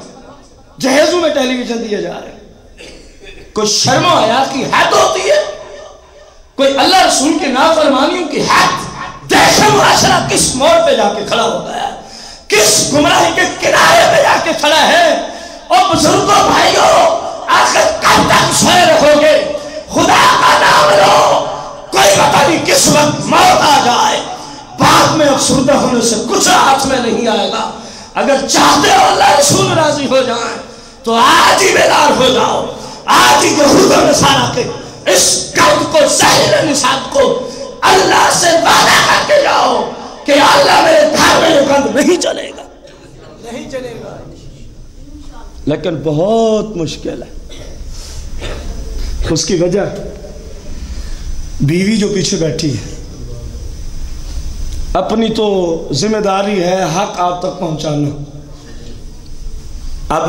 B: جہیزوں میں ٹیلی ویژن دیے جا رہے ہیں. کوئی شرم و حیا کی حد ہوتی ہے؟ کوئی اللہ رسول کی نافرمانیوں کی حد؟ دیکھیں معاشرہ کس موڑ پہ جا کے کھڑا ہو گیا, کس گمراہی کے کنارے پہ جا کے کھڑا ہے. اور بزرگوں بھائیوں, آخر کب تک سوئے رہو گے؟ خدا کا نام لو, کوئی پتہ نہیں کس وقت موت آ جائے. بعد میں افسردہ ہونے سے کچھ ہاتھ میں نہیں آئے گا. اگر چاہتے ہو اللہ رسول راضی ہو جائیں تو آج ہی بیدار ہو جاؤ. آج ہی یہود و نصارہ کے اس گند کو, ظاہر نصاب کو اللہ سے وعدہ کر کے جاؤ کہ اللہ میرے گھر میں یہ گند نہیں چلے گا, نہیں چلے گا. لیکن بہت مشکل ہے. اس کی وجہ بیوی جو پیچھے بیٹھی ہے, اپنی تو ذمہ داری ہے حق آپ تک پہنچانا. اب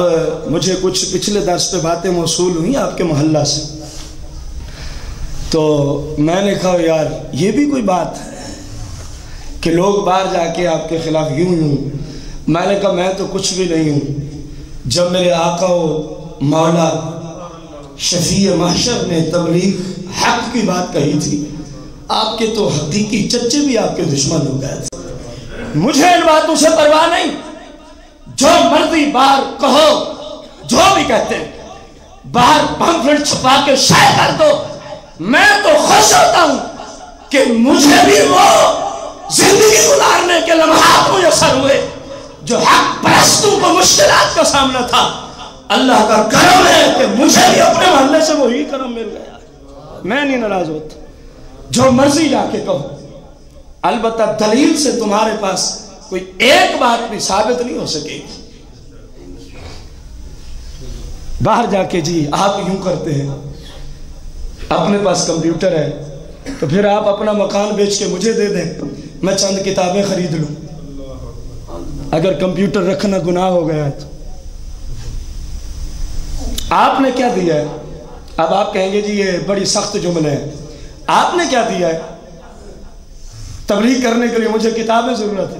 B: مجھے کچھ پچھلے درس پہ باتیں موصول ہوئی آپ کے محلہ سے, تو میں نے کہا یار یہ بھی کوئی بات ہے کہ لوگ باہر جا کے آپ کے خلاف یوں. میں نے کہا میں تو کچھ بھی نہیں ہوں. جب میرے آقا و مولا شفیع محشر نے تبلیغ حق کی بات کہی تھی, آپ کے تو حقیقی چچے بھی آپ کے دشمن ہو گئے تھے. مجھے ان باتوں سے پرواہ نہیں, جو مرضی باہر کہو, جو بھی کہتے ہیں باہر پمفلٹ چھپا کے شائع کر دو. میں تو خوش ہوتا ہوں کہ مجھے بھی وہ زندگی گزارنے کے لمحات میسر ہوئے جو حق پرستوں کو مشکلات کا سامنا تھا. اللہ کا کرم ہے کہ مجھے بھی اپنے محلے سے وہی کرم مل گیا. میں نہیں ناراض ہوتا, جو مرضی جا کے کہو, البتہ دلیل سے تمہارے پاس کوئی ایک بات بھی ثابت نہیں ہو سکے گی. باہر جا کے جی آپ یوں کرتے ہیں, اپنے پاس کمپیوٹر ہے تو پھر آپ اپنا مکان بیچ کے مجھے دے دیں, میں چند کتابیں خرید لوں. اگر کمپیوٹر رکھنا گناہ ہو گیا ہے تو آپ نے کیا دیا ہے؟ اب آپ کہیں گے جی یہ بڑی سخت جملے ہیں. آپ نے کیا دیا ہے؟ تبلیغ کرنے کے لیے مجھے کتابیں ضرورت ہے,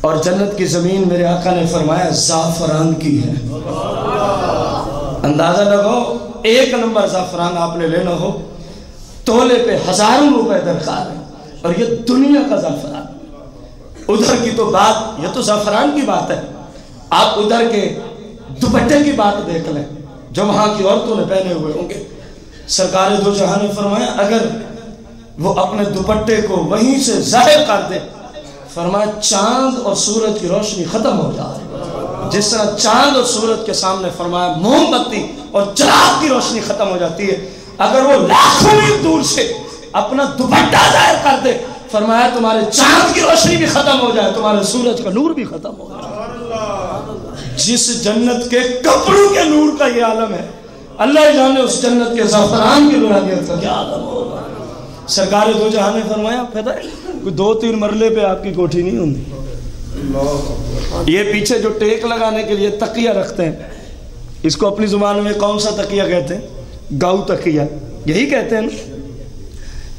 B: اور جنت کی زمین میرے آقا نے فرمایا زعفران کی ہے. اندازہ لگاؤ 1 نمبر زعفران آپ نے لینا ہو تولے پہ 1000 روپے درکار ہے، اور یہ دنیا کا زعفران. ادھر کی تو بات، یہ تو زعفران کی بات ہے، آپ ادھر کے دوپٹے کی بات دیکھ لیں جو وہاں کی عورتوں نے پہنے ہوئے ہوں گے. سرکار دو جہاں نے فرمایا اگر وہ اپنے دوپٹے کو وہیں سے ظاہر کر دے، فرمایا چاند اور سورج کی روشنی ختم ہو جائے. جس طرح چاند اور سورج کے سامنے فرمایا موم بتی اور چراغ کی روشنی ختم ہو جاتی ہے، اگر وہ لاکھوں میل دور سے اپنا دوپٹہ ظاہر کر دے، فرمایا تمہارے چاند کی روشنی بھی ختم ہو جائے، تمہارے سورج کا نور بھی ختم ہو جائے. جس جنت کے کپڑوں کے نور کا یہ عالم ہے، اللہ ہی جانے اس جنت کے زعفران کی نورانیت کا کیا عالم ہوگا. سرکار دو جہاں نے فرمایا پتہ ہے کوئی 2-3 مرلے پہ آپ کی کوٹھی نہیں ہوندی. یہ پیچھے جو ٹیک لگانے کے لیے تکیہ رکھتے ہیں، اس کو اپنی زبان میں کون سا تکیہ کہتے ہیں؟ گاؤ تکیہ، یہی کہتے ہیں.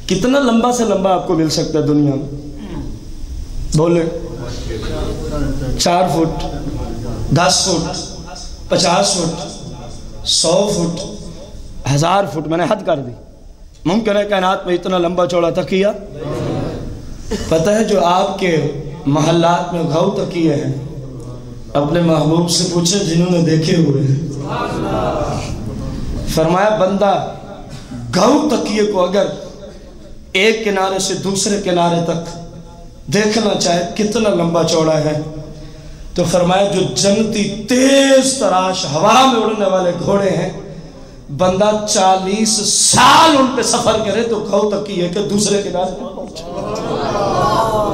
B: کتنا لمبا سے لمبا آپ کو مل سکتا ہے دنیا میں؟ بولے 4 feet, 10 feet, 50 feet, 100 feet, 1000 feet. میں نے حد کر دی. ممکن ہے کائنات میں اتنا لمبا چوڑا تکیہ؟ پتہ ہے جو آپ کے محلات میں گھاؤ تکیے ہیں، اپنے محبوب سے پوچھے جنہوں نے دیکھے ہوئے ہیں. فرمایا بندہ گھاؤ تکیے کو اگر ایک کنارے سے دوسرے کنارے تک دیکھنا چاہے کتنا لمبا چوڑا ہے، تو فرمایا جو جنتی تیز تراش ہوا میں اڑنے والے گھوڑے ہیں، بندہ 40 سال ان پہ سفر کرے تو گھاؤ تکیے کہ دوسرے کنارے تک پہنچے.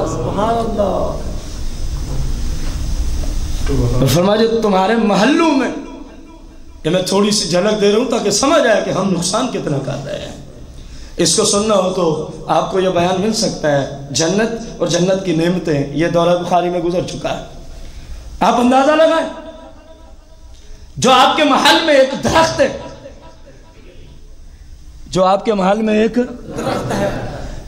B: سبحان اللہ. فرمایا جو تمہارے محلوں میں، کہ میں تھوڑی سی جھلک دے رہا ہوں تاکہ سمجھ آئے کہ ہم نقصان کتنا کر رہے ہیں. اس کو سننا ہو تو آپ کو یہ بیان مل سکتا ہے. جنت اور جنت کی نعمتیں، یہ دورہ بخاری میں گزر چکا ہے. آپ اندازہ لگائیں جو آپ کے محل میں ایک درخت ہے، جو آپ کے محل میں ایک درخت ہے،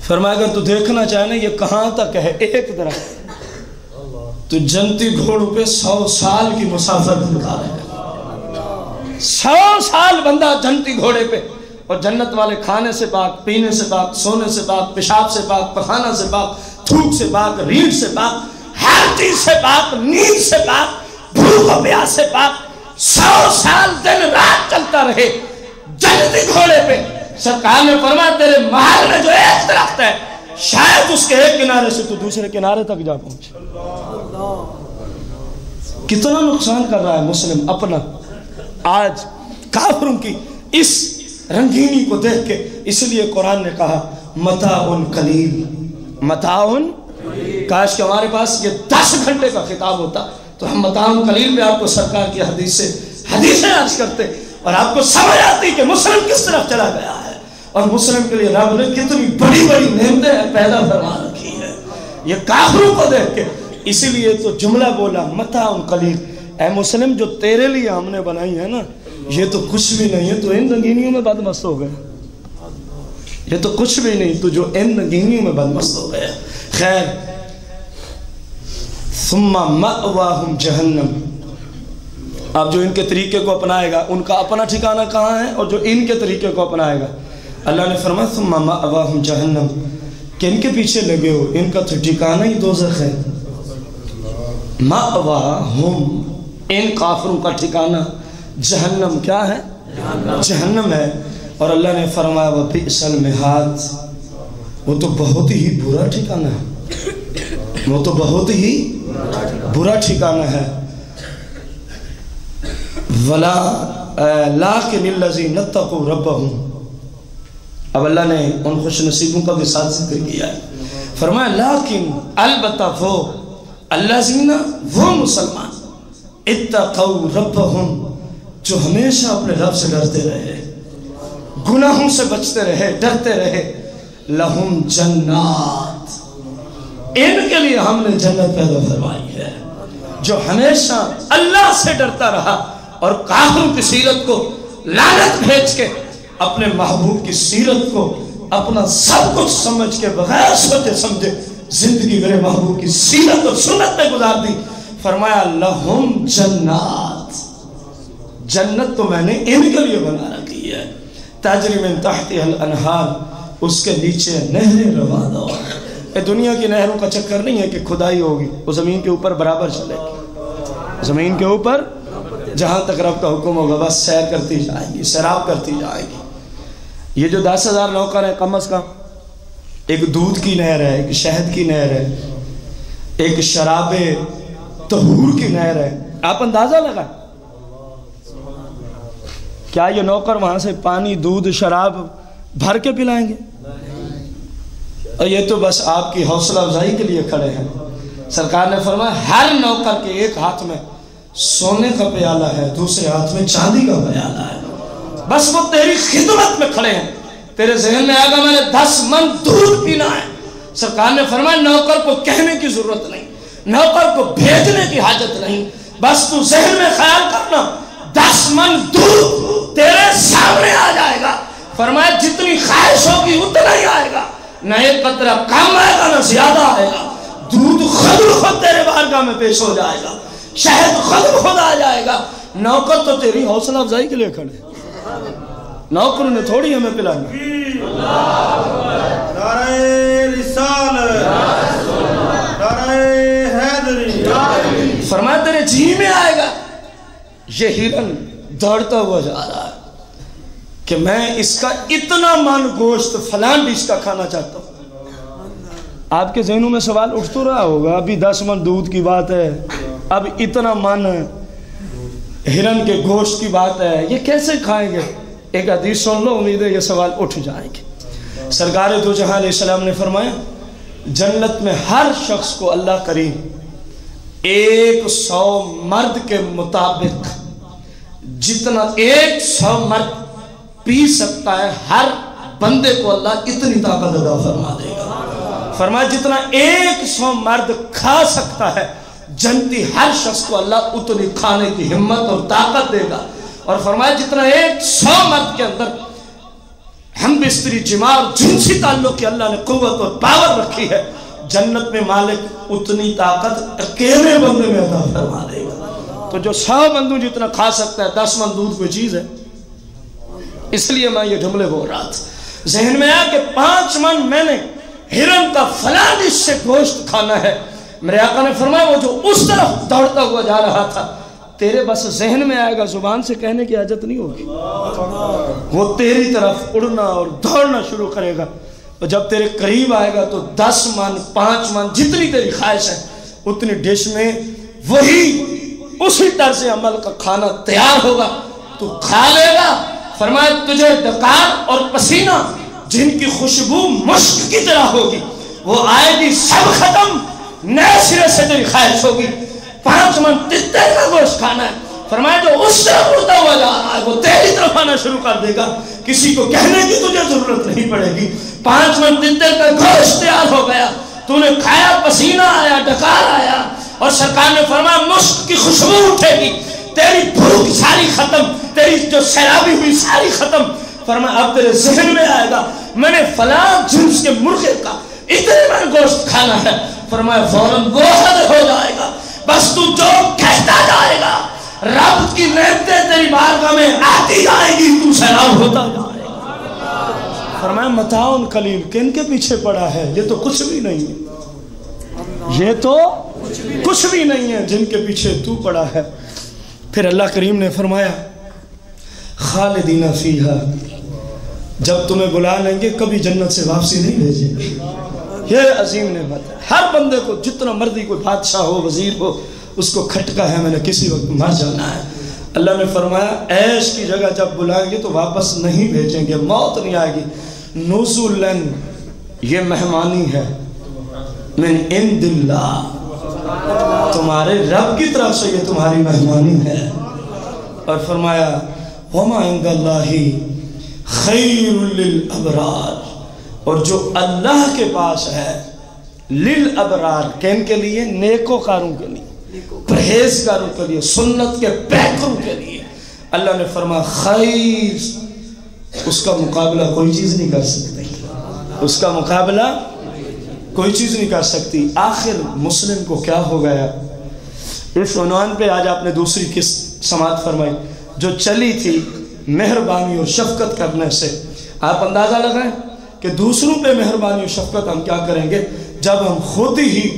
B: فرمایا اگر تو دیکھنا چاہے نا یہ کہاں تک ہے ایک درخت، تو جنتی گھوڑوں پہ 100 سال کی مسافت نکالے گا. 100 سال بندہ جنتی گھوڑے پہ، اور جنت والے کھانے سے پاک، پینے سے پاک، سونے سے پاک، پیشاب سے پاک، پخانہ سے پاک، تھوک سے پاک، ریڑھ سے پاک، ہر چیز سے پاک، نیند سے پاک، بھوک و پیاس سے پاک. 100 سال دن رات چلتا رہے جنتی گھوڑے پہ. سرکار نے فرمایا تیرے محل میں جو ایک درخت ہے، شاید اس کے ایک کنارے سے تو دوسرے کنارے تک جا پہنچے. کتنا نقصان کر رہا ہے مسلم اپنا آج کافروں کی اس رنگینی کو دیکھ کے. اس لیے قرآن نے کہا متاع قلیل، متاع. کاش کہ ہمارے پاس یہ 10 گھنٹے کا خطاب ہوتا تو ہم متاع قلیل میں آپ کو سرکار کی حدیث سے حدیثیں عرض کرتے اور آپ کو سمجھ آتی کہ مسلم کس طرف چلا گیا ہے، اور مسلم کے لیے رب نے کتنی بڑی بڑی نعمتیں پیدا فرما رکھی ہے یہ کافروں کو دیکھ کے. اسی لیے تو جملہ بولا متاع قلیل. اے مسلم جو تیرے لیے ہم نے بنائی ہے نا، یہ تو کچھ بھی نہیں ہے، تو ان رنگینیوں میں بدمست ہو گئے. یہ تو کچھ بھی نہیں، تو جو ان رنگینیوں میں بدمست ہو گئے. خیر، ثم مأواہم جہنم. اب جو ان کے طریقے کو اپنائے گا ان کا اپنا ٹھکانہ کہاں ہے، اور جو ان کے طریقے کو اپنائے گا، اللہ نے فرمایا ثم مأواہم جہنم، کہ ان کے پیچھے لگے ہو ان کا تو ٹھکانہ ہی دوزخ ہے. مأواہم، ان کافروں کا ٹھکانہ جہنم کیا ہے؟ جہنم ہے. اور اللہ نے فرمایا وَبِئْسَ الْمِہَادُ، وہ تو بہت ہی برا ٹھکانہ ہے، وہ تو بہت ہی برا ٹھکانہ ہے. وَلَا لَٰكِنِ الَّذِينَ اتَّقُوا رَبَّهُمْ. اب اللہ نے ان خوش نصیبوں کا بھی ساتھ ذکر کیا ہے. فرمایا لیکن البتہ وہ الذین، وہ مسلمان اتقوا ربهم، جو ہمیشہ اپنے رب سے ڈرتے رہے، گناہوں سے بچتے رہے، ڈرتے رہے. لہم جنات، ان کے لیے ہم نے جنت پیدا فرمائی ہے. جو ہمیشہ اللہ سے ڈرتا رہا اور کافروں کی سیرت کو لعنت بھیج کے اپنے محبوب کی سیرت کو اپنا سب کچھ سمجھ کے بغیر سوچے سمجھے زندگی میرے محبوب کی سیرت اور سنت میں گزار دی. فرمایا لہم جنات، جنت تو میں نے ان کے لیے بنا رکھی ہے، تجری من تحتها الانہار، اس کے نیچے نہریں روانہ ہو. یہ دنیا کی نہروں کا چکر نہیں ہے کہ کھدائی ہوگی، وہ زمین کے اوپر برابر چلے گی، زمین کے اوپر جہاں تک رب کا حکم ہوگا بس سیر کرتی جائیں گی، سیراب کرتی جائیں گی. یہ جو 10,000 نوکر ہیں کم از کم ایک دودھ کی نہر ہے، ایک شہد کی نہر ہے، ایک شراب طہور کی نہر ہے. آپ اندازہ لگائیں کیا یہ نوکر وہاں سے پانی دودھ شراب بھر کے پلائیں گے؟ اور یہ تو بس آپ کی حوصلہ افزائی کے لیے کھڑے ہیں. سرکار نے فرمایا ہر نوکر کے ایک ہاتھ میں سونے کا پیالہ ہے، دوسرے ہاتھ میں چاندی کا پیالہ ہے، بس وہ تیری خدمت میں کھڑے ہیں. تیرے ذہن میں آئے گا میں نے 10 من دودھ پینا ہے. سرکار نے فرمایا نوکر کو کہنے کی ضرورت نہیں، نوکر کو بھیجنے کی حاجت نہیں، بس تو ذہن میں خیال کرنا 10 من دودھ تیرے سامنے آ جائے گا. فرمایا جتنی خواہش ہوگی اتنا ہی آئے گا، نہ ایک قطرہ کم آئے گا نہ زیادہ آئے گا. دودھ خود تیرے بارگاہ میں پیش ہو جائے گا، شہد خود آ جائے گا. نوکر تو تیری حوصلہ افزائی کے لیے کھڑے، نوکر نے تھوڑی ہمیں پلانا.
C: نعرہ رسالت، نعرہ حیدری.
B: فرمایا تیرے جی میں آئے گا یہ ہرن دوڑتا ہوا جا رہا ہے کہ میں اس کا اتنا من گوشت فلاں ڈش کا کھانا چاہتا ہوں. آپ کے ذہنوں میں سوال اٹھ تو رہا ہوگا، ابھی 10 من دودھ کی بات ہے، اب اتنا من ہرن کے گوشت کی بات ہے، یہ کیسے کھائیں گے؟ ایک حدیث سن لو، امید ہے یہ سوال اٹھ جائیں گے. سرکار دو جہاں علیہ السلام نے فرمایا جنت میں ہر شخص کو اللہ کریم 100 مرد کے مطابق جتنا 100 مرد پی سکتا ہے ہر بندے کو اللہ اتنی طاقت عطا فرما دے گا. فرمایا جتنا 100 مرد کھا سکتا ہے جنتی ہر شخص کو اللہ اتنی کھانے کی ہمت اور طاقت دے گا. اور فرمایا جتنا 100 مرد کے اندر ہم بستری جماع اور جنسی تعلق کی اللہ نے قوت اور پاور رکھی ہے، جنت میں مالک اتنی طاقت اکیلے بندے میں عطا فرما دے گا. تو جو 100 بندوں جتنا کھا سکتا ہے 10 من دودھ کوئی چیز ہے؟ اس لیے میں یہ جملے بول رہا تھا. ذہن میں آیا کہ 5 من میں نے ہرن کا فلاں ڈش سے گوشت کھانا ہے. میرے آقا نے فرمایا وہ جو اس طرف دوڑتا ہوا جا رہا تھا تیرے بس ذہن میں آئے گا، زبان سے کہنے کی حاجت نہیں ہوگی، وہ تیری طرف اڑنا اور دوڑنا شروع کرے گا. اور جب تیرے قریب آئے گا تو 10 من 5 من جتنی تیری خواہش ہے اتنی ڈش میں وہی اسی طرز عمل کا کھانا تیار ہوگا، تو کھا لے گا. فرمایا تجھے ڈکار اور پسینہ جن کی خوشبو مشک کی طرح ہوگی وہ آئے گی، سب ختم، نئے سرے سے تیری خواہش ہوگی. 5 من تتر کا گوشت کھانا ہے. فرمایا جو اس طرف اڑتا ہوا جا رہا ہے وہ تیری طرف آنا شروع کر دے گا، کسی کو کہنے کی تجھے ضرورت نہیں پڑے گی. 5 من تتر کا گوشت تیار ہو گیا، تو نے کھایا، پسینہ آیا، ڈکار آیا، اور سرکار نے فرمایا مشک کی خوشبو اٹھے گی، تیری بھوک ساری ختم، تیری جو سیرابی ہوئی ساری ختم. فرمایا اب تیرے ذہن میں آئے گا میں نے فلاں جنس کے مرغے کا اتنے من گوشت کھانا ہے. فرمایا فوراً وہ حاضر ہو جائے گا، بس تو جو کہتا جائے گا رب کی نعمتیں تیری بارگاہ میں آتی جائیں گی، تو سیراب ہوتا جائے گا. فرمایا متاعن قلیل، کن کے پیچھے پڑا ہے؟ یہ تو کچھ بھی نہیں ہے، یہ تو کچھ بھی نہیں ہے جن کے پیچھے تو پڑا ہے. پھر اللہ کریم نے فرمایا خالدین فیہا، جب تمہیں بلا لیں گے کبھی جنت سے واپسی نہیں بھیجیں گے. یہ عظیم نعمت ہے. ہر بندے کو جتنا مرضی کوئی بادشاہ ہو، وزیر ہو، اس کو کھٹکا ہے میں نے کسی وقت مر جانا ہے. اللہ نے فرمایا عیش کی جگہ جب بلائیں گے تو واپس نہیں بھیجیں گے، موت نہیں آئے گی. نزلن، یہ مہمانی ہے، من عند اللہ، تمہارے رب کی طرف سے یہ تمہاری مہمانی ہے. اور فرمایا وما عند اللہ خیر للابرار، اور جو اللہ کے پاس ہے للابرار، کن کے لیے؟ نیکوکاروں کے لیے، پرہیزگاروں کے لیے، سنت کے پیکروں کے لیے. اللہ نے فرمایا خیر، اس کا مقابلہ کوئی چیز نہیں کر سکتی، اس کا مقابلہ کوئی چیز نہیں کر سکتی. آخر مسلم کو کیا ہو گیا؟ اس عنوان پہ آج آپ نے دوسری قسط سماعت فرمائی جو چلی تھی مہربانی اور شفقت کرنے سے. آپ اندازہ لگائیں کہ دوسروں پہ مہربانی اور شفقت ہم کیا کریں گے جب ہم خود ہی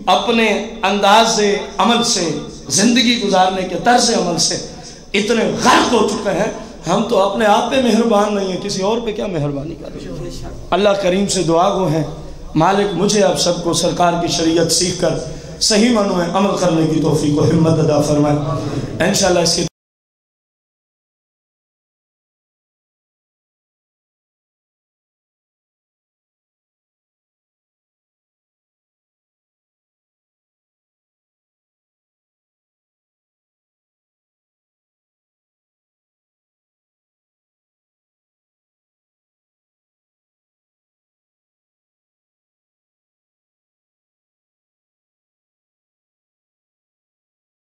B: اپنے انداز عمل سے، زندگی گزارنے کے طرز عمل سے اتنے غرق ہو چکے ہیں. ہم تو اپنے آپ پہ مہربان نہیں ہیں، کسی اور پہ کیا مہربانی کریں. اللہ کریم سے دعا گو ہیں مالک مجھے آپ سب کو سرکار کی شریعت سیکھ کر صحیح معنوں میں عمل کرنے کی توفیق و ہمت عطا فرمائے. انشاءاللہ اس کے